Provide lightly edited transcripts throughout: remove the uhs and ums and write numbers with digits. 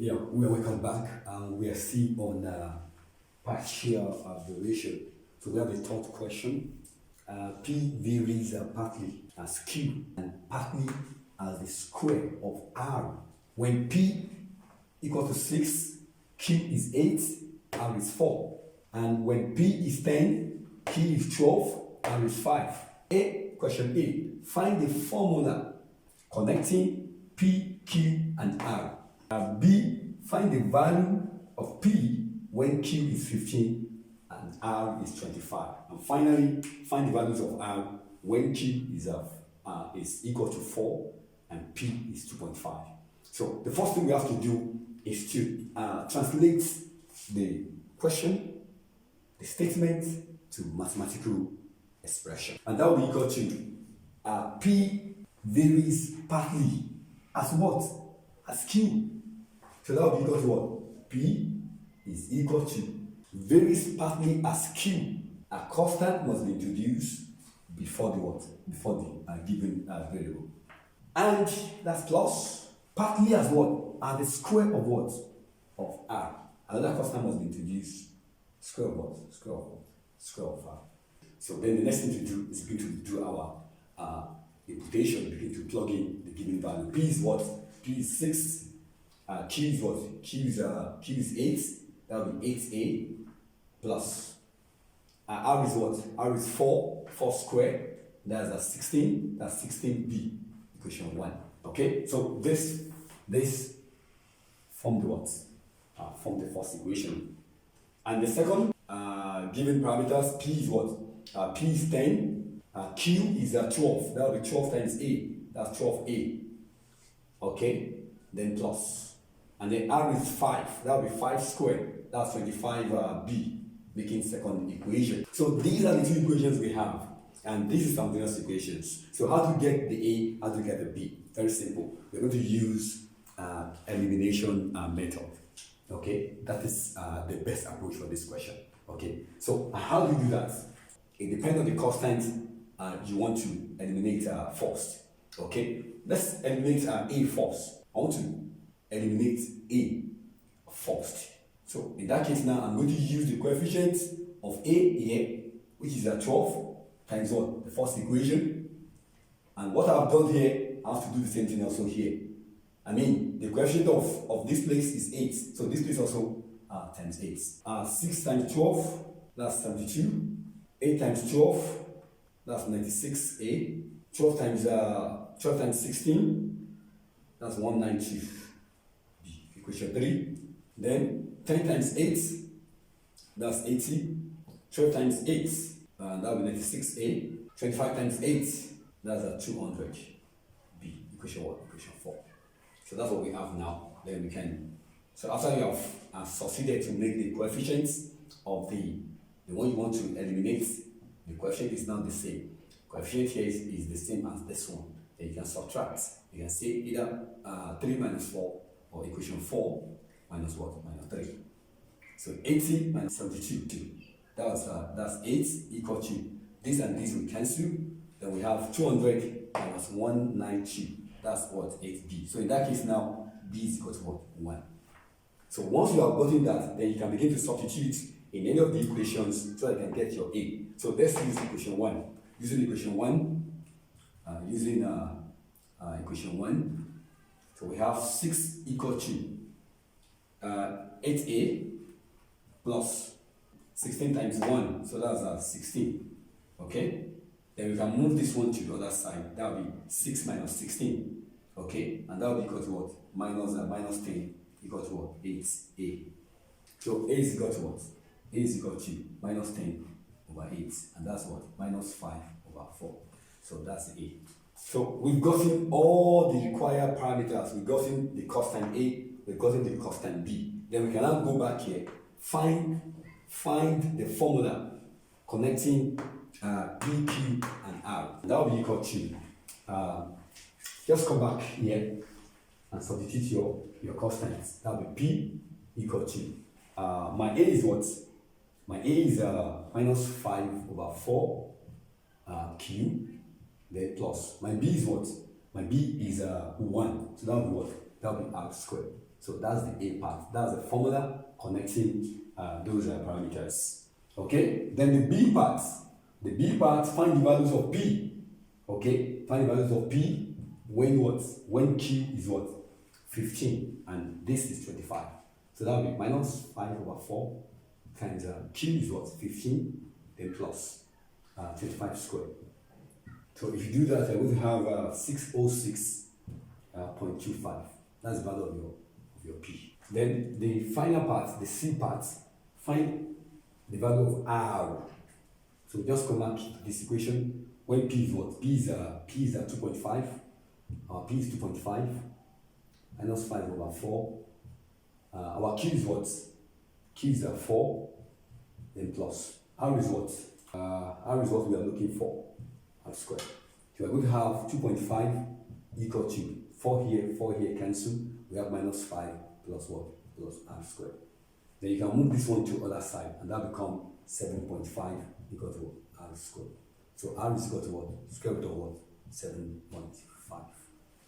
Yeah, we are welcome back. We are still on partial variation. So we have a third question. P varies partly as Q and partly as the square of R. When P equal to 6, Q is 8, R is 4. And when P is 10, Q is 12, R is 5. Question A. Find the formula connecting P, Q, and R. B. Find the value of P when Q is 15 and R is 25. And finally, find the values of R when Q is equal to 4 and P is 2.5. So the first thing we have to do is to translate the question, the statement, to mathematical expression. And that will be equal to P varies partly as what? As Q. So that will be equal to what? P is equal to varies partly as Q. A constant must be introduced before the what? Before the given variable. And that's plus partly as what? Are the square of what? Of R. Another constant must be introduced. Square of what? Square of what? Square of R. So then the next thing to do is begin to do our imputation, begin to plug in the given value. P is what? P is 6. Q is what? Q is 8. That will be 8A plus. R is what? R is 4. 4 squared. That's a 16. That's 16B. Equation 1. Okay? So this formed what? Formed the first equation. And the second, given parameters, P is what? P is 10. Q is 12. That will be 12 times A. That's 12A. Okay? Then plus. And then R is 5. That will be 5 squared. That's 25B, making second equation. So these are the two equations we have. And this is simultaneous equations. So how to get the A, how to get the B? Very simple. We're going to use elimination method. Okay? That is the best approach for this question. Okay? So how do you do that? It depends on the constant you want to eliminate first. Okay? Let's eliminate A first. I want to eliminate A first. So in that case now, I'm going to use the coefficient of A here, which is 12 times what? The first equation. And what I've done here, I have to do the same thing also here. I mean, the coefficient of this place is 8. So this place also times 8. 6 times 12, that's 72. 8 times 12, that's 96A. 12 times 16, that's 192. Equation 3. Then 10 times 8, that's 80. 12 times 8, that will be 96A. 25 times 8, that's 200. B. Equation 1, equation 4. So that's what we have now. Then we can. So after you have succeeded to make the coefficients of the one you want to eliminate, the coefficient is now the same. Coefficient here is the same as this one. Then you can subtract. You can say either 3 minus 4 or equation 4 minus what? Minus 3. So 80 minus 72. That's 8 equal to this and this will cancel. Then we have 200 minus 192. That's what? 8B. So in that case now, B is equal to what? 1. So once you have gotten that, then you can begin to substitute in any of the equations so that you can get your A. So let's use equation 1. Using equation 1, equation 1, so we have 6 equal to 8A plus 16 times 1, so that's 16. Okay? Then we can move this one to the other side. That will be 6 minus 16. Okay? And that will be equal to what? Minus 10 equal to what? 8A. So A is equal to what? A is equal to minus 10 over 8. And that's what? Minus 5 over 4. So that's A. So we've gotten all the required parameters. We've gotten the constant A, we've gotten the constant B. Then we can now go back here, find the formula connecting P, Q, and R. That will be equal to, just come back here and substitute your constants. That will be P equal to, my A is what? My A is minus 5 over 4 Q. Then plus. My B is what? My B is 1. So that will be what? That will be R squared. So that's the A part. That's the formula connecting those parameters. Okay, then the B part. The B part, find the values of P. Okay, find the values of P when what? When Q is what? 15 and this is 25. So that will be minus 5/4 times Q is what? 15, then plus 25 squared. So if you do that, you're going to have 606.25. That's the value of your P. Then the final part, the C part, find the value of R. So just come back to this equation. When P is what? P is 2.5. P is 2.5 minus 5/4. Our Q is what? Q is 4. Then plus. R is what? R is what we are looking for. R squared. So we are going to have 2.5 equal to 4 here cancel. We have minus 5 plus what? Plus R squared. Then you can move this one to other side and that become 7.5 equal to R squared. So R is equal to what? Square root of what? 7.5.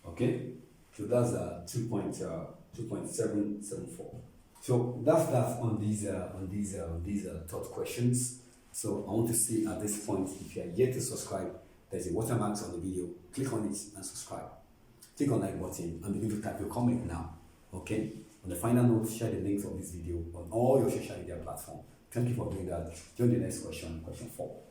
Okay? So that's 2.774. So that's that on these thought questions. So I want to say at this point, if you are yet to subscribe, there's a watermark on the video. Click on it and subscribe. Click on like button and begin to type your comment now. Okay? On the final note, share the links of this video on all your social media platforms. Thank you for doing that. Join the next question, question 4.